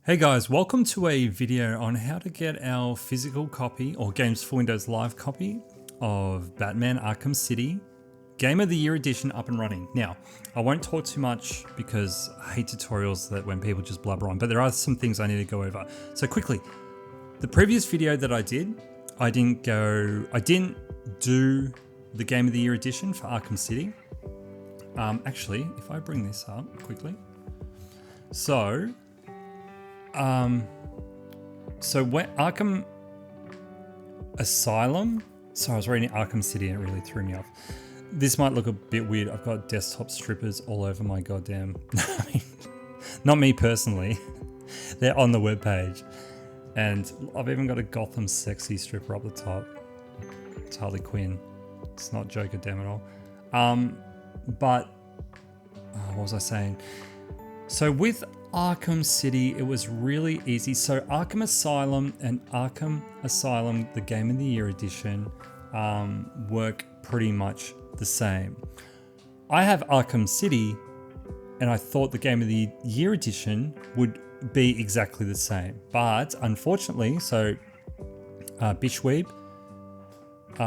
Hey guys, welcome to a video on how to get our physical copy or Games for Windows Live copy of Batman Arkham City Game of the Year Edition up and running. Now, I won't talk too much because I hate tutorials that when people just blubber on, but there are some things I need to go over. So quickly, the previous video that I did, I didn't do the Game of the Year Edition for Arkham City. Actually, if I bring this up quickly. So when Arkham Asylum, I was reading Arkham City and it really threw me off. This might look a bit weird. I've got desktop strippers all over my goddamn, not me personally. They're on the webpage. And I've even got a Gotham sexy stripper up the top. It's Harley Quinn. It's not Joker, damn it all. What was I saying? So with Arkham City, it was really easy. So Arkham Asylum and Arkham Asylum, the Game of the Year Edition, work pretty much the same. I have Arkham City, and I thought the Game of the Year Edition would be exactly the same. But unfortunately, Bishweeb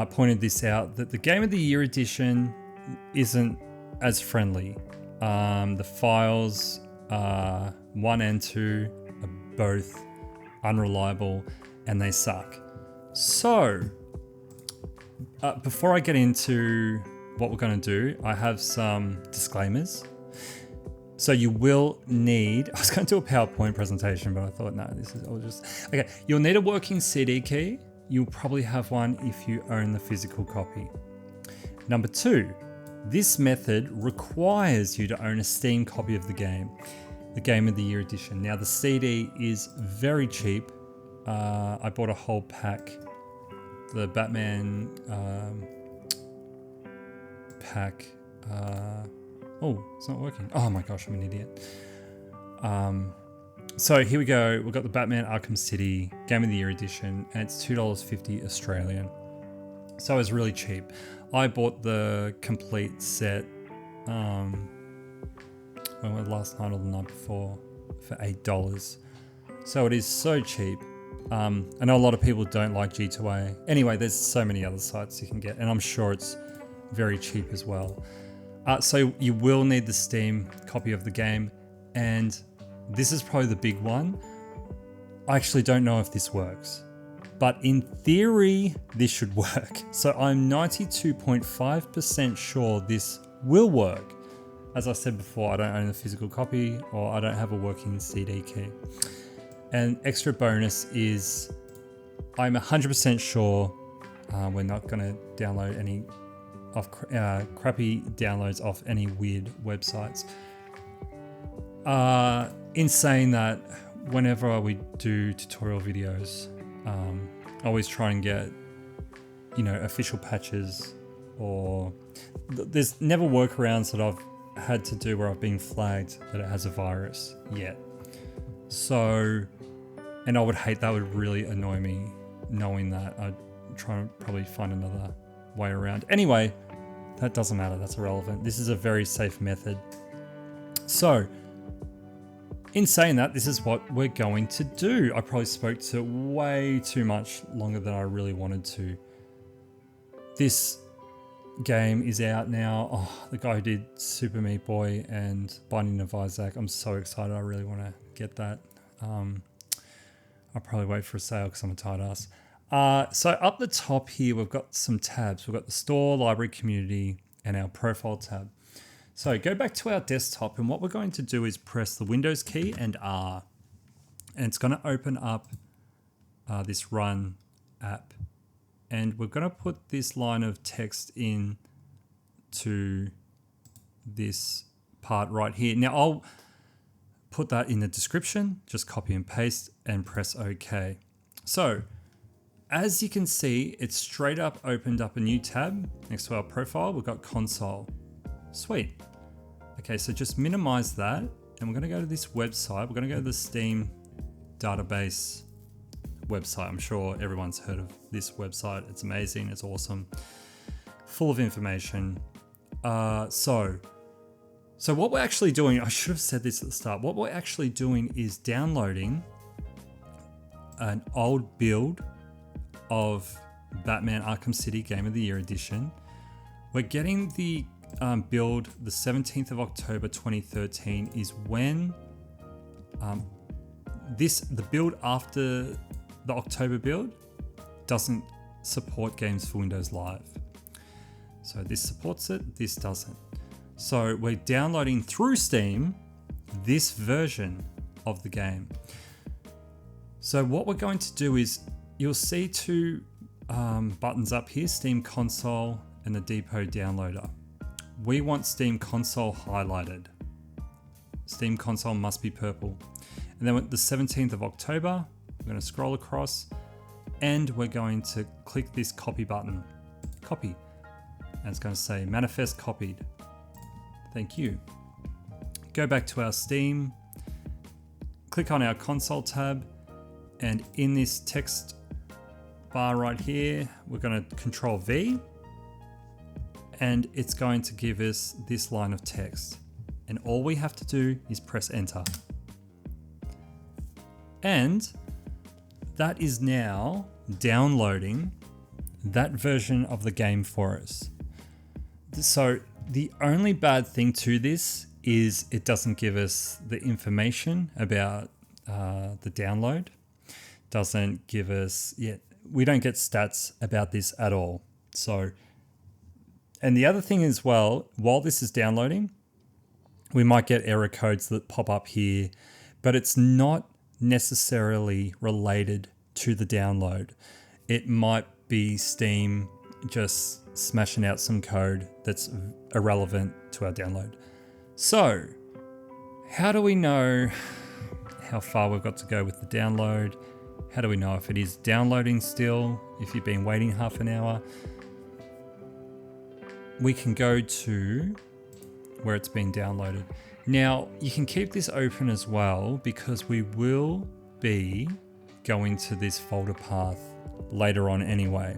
pointed this out, that the Game of the Year Edition isn't as friendly. The files 1 and 2 are both unreliable and they suck. So before I get into what we're going to do, I have some disclaimers. So you will need, I was going to do a PowerPoint presentation, but I thought, no, okay. You'll need a working CD key. You'll probably have one if you own the physical copy. Number 2, this method requires you to own a Steam copy of the Game of the Year Edition. Now the CD is very cheap. I bought a whole pack, the Batman pack. Oh, it's not working. Oh my gosh, I'm an idiot. So here we go. We've got the Batman Arkham City Game of the Year Edition, and it's $2.50 Australian. So it was really cheap. I bought the complete set last night or the night before for $8. So it is so cheap. I know a lot of people don't like G2A. Anyway, there's so many other sites you can get, and I'm sure it's very cheap as well. So you will need the Steam copy of the game, and this is probably the big one. I actually don't know if this works, but in theory, this should work. So I'm 92.5% sure this will work. As I said before, I don't own a physical copy, or I don't have a working CD key. And extra bonus is I'm 100% sure we're not going to download any crappy downloads off any weird websites. In saying that, whenever we do tutorial videos, I always try and get, official patches, or there's never workarounds that I've had to do where I've been flagged that it has a virus yet. So, and I would hate, that would really annoy me knowing that. I'd try and probably find another way around. Anyway, that doesn't matter, that's irrelevant. This is a very safe method. So, in saying that, this is what we're going to do. I probably spoke to way too much longer than I really wanted to. This game is out now. Oh, the guy who did Super Meat Boy and Binding of Isaac. I'm so excited. I really want to get that. I'll probably wait for a sale because I'm a tight ass. So up the top here, we've got some tabs. We've got the store, library, community, and our profile tab. So go back to our desktop, and what we're going to do is press the Windows key and R. And it's going to open up this Run app. And we're going to put this line of text in to this part right here. Now I'll put that in the description, just copy and paste and press OK. So as you can see, it's straight up opened up a new tab next to our profile. We've got console. Sweet. Okay, so just minimize that, and we're going to go to this website. We're going to go to the Steam database website. I'm sure everyone's heard of this website. It's amazing. It's awesome. Full of information. So So what we're actually doing, I should have said this at the start, what we're actually doing is downloading an old build of Batman Arkham City Game of the Year Edition. We're getting the build the 17th of October 2013 is when the build after the October build doesn't support games for Windows Live. So this supports it, this doesn't. So we're downloading through Steam this version of the game. So what we're going to do is, you'll see two buttons up here, Steam Console and the Depot Downloader. We want Steam Console highlighted. Steam Console must be purple. And then with the 17th of October, we're going to scroll across and we're going to click this copy button. Copy. And it's going to say manifest copied. Thank you. Go back to our Steam, click on our console tab, and in this text bar right here, we're going to Control V, and it's going to give us this line of text. And all we have to do is press enter. And that is now downloading that version of the game for us. So the only bad thing to this is it doesn't give us the information about the download. Doesn't give us yet. We don't get stats about this at all. So, and the other thing as well, while this is downloading, we might get error codes that pop up here, but it's not necessarily related to the download. It might be Steam just smashing out some code that's irrelevant to our download. So, how do we know how far we've got to go with the download? How do we know if it is downloading still, if you've been waiting half an hour? We can go to where it's been downloaded. Now, you can keep this open as well because we will be going to this folder path later on anyway.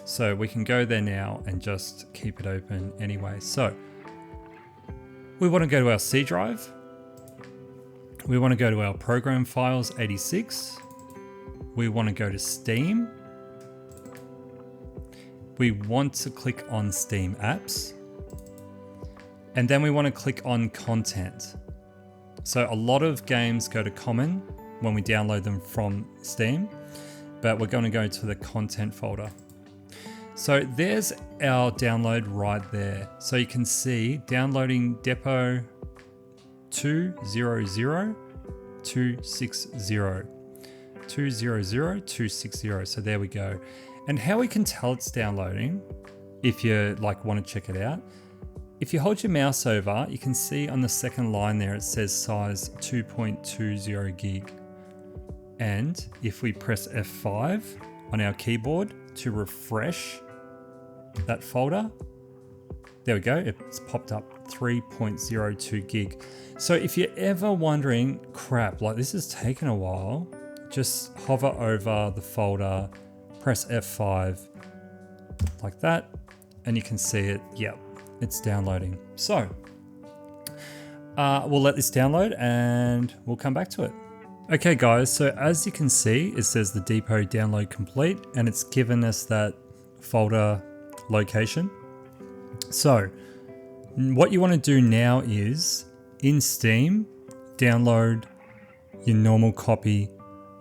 So we can go there now and just keep it open anyway. So we want to go to our C drive. We want to go to our program files 86. We want to go to Steam. We want to click on Steam apps. And then we want to click on content. So a lot of games go to common when we download them from Steam, but we're going to go to the content folder. So there's our download right there. So you can see downloading Depot 200.260. 200.260. So there we go. And how we can tell it's downloading, if you want to check it out, if you hold your mouse over, you can see on the second line there, it says size 2.20 gig. And if we press F5 on our keyboard to refresh that folder, there we go, it's popped up 3.02 gig. So if you're ever wondering, crap, this is taking a while, just hover over the folder, press F5 like that, and you can see it, yep, it's downloading. So we'll let this download and we'll come back to it. Okay guys, so as you can see, it says the Depot download complete and it's given us that folder location. So what you want to do now is in Steam, download your normal copy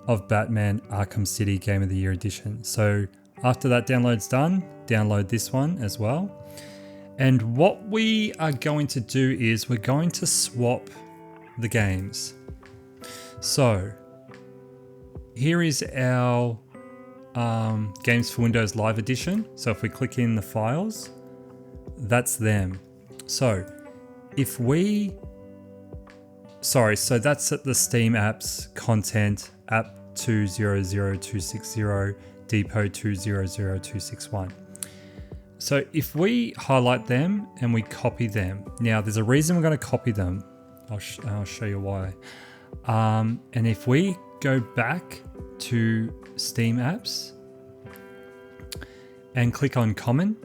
of Batman Arkham City Game of the Year Edition. So after that download's done, download this one as well. And what we are going to do is we're going to swap the games. So here is our Games for Windows Live Edition. So if we click in the files, that's them. So if we, so that's at the Steam apps, content, app 200.260, Depot 200.261. So if we highlight them and we copy them, now there's a reason we're going to copy them. I'll show you why. And if we go back to Steam apps and click on common,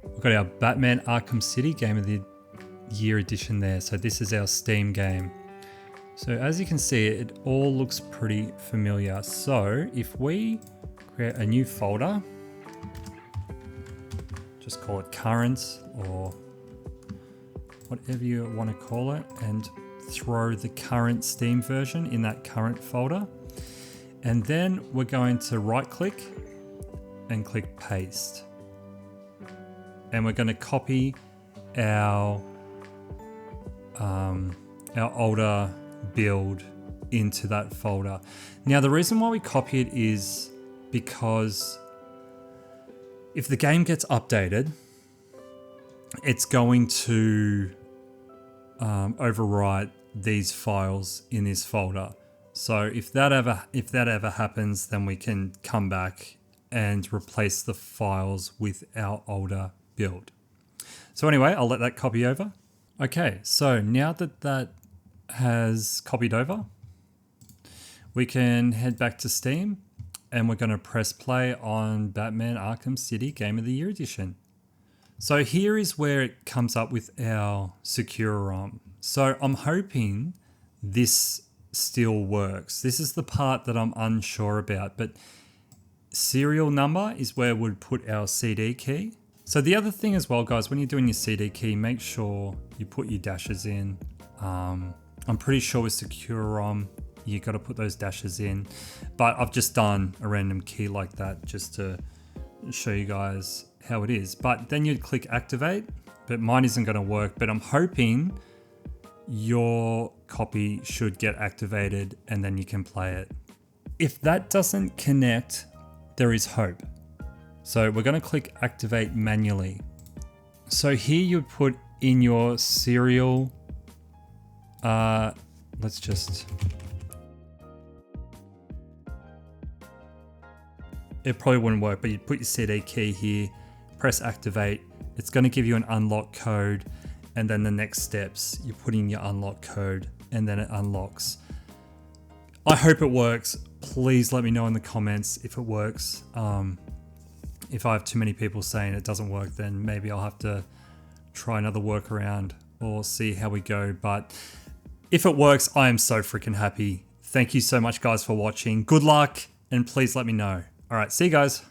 we've got our Batman Arkham City Game of the year edition there. So this is our Steam game. So as you can see, it all looks pretty familiar. So if we create a new folder, just call it current or whatever you want to call it, and throw the current Steam version in that current folder. And then we're going to right click and click paste. And we're going to copy our older build into that folder. Now the reason why we copy it is because if the game gets updated, it's going to overwrite these files in this folder. So if that ever happens, then we can come back and replace the files with our older build. So anyway, I'll let that copy over. Okay, so now that that has copied over, we can head back to Steam and we're going to press play on Batman Arkham City Game of the Year Edition. So here is where it comes up with our secure ROM. So I'm hoping this still works. This is the part that I'm unsure about, but serial number is where we'd put our CD key. So the other thing as well, guys, when you're doing your CD key, make sure you put your dashes in. I'm pretty sure with secure ROM, you got to put those dashes in, but I've just done a random key like that just to show you guys how it is. But then you'd click activate, but mine isn't going to work, but I'm hoping your copy should get activated and then you can play it. If that doesn't connect, there is hope. So we're going to click activate manually. So here you put in your serial, let's just, it probably wouldn't work, but you put your CD key here, press activate. It's going to give you an unlock code. And then the next steps, you put in your unlock code and then it unlocks. I hope it works. Please let me know in the comments if it works. If I have too many people saying it doesn't work, then maybe I'll have to try another workaround or see how we go. But if it works, I am so freaking happy. Thank you so much, guys, for watching. Good luck, and please let me know. All right, see you guys.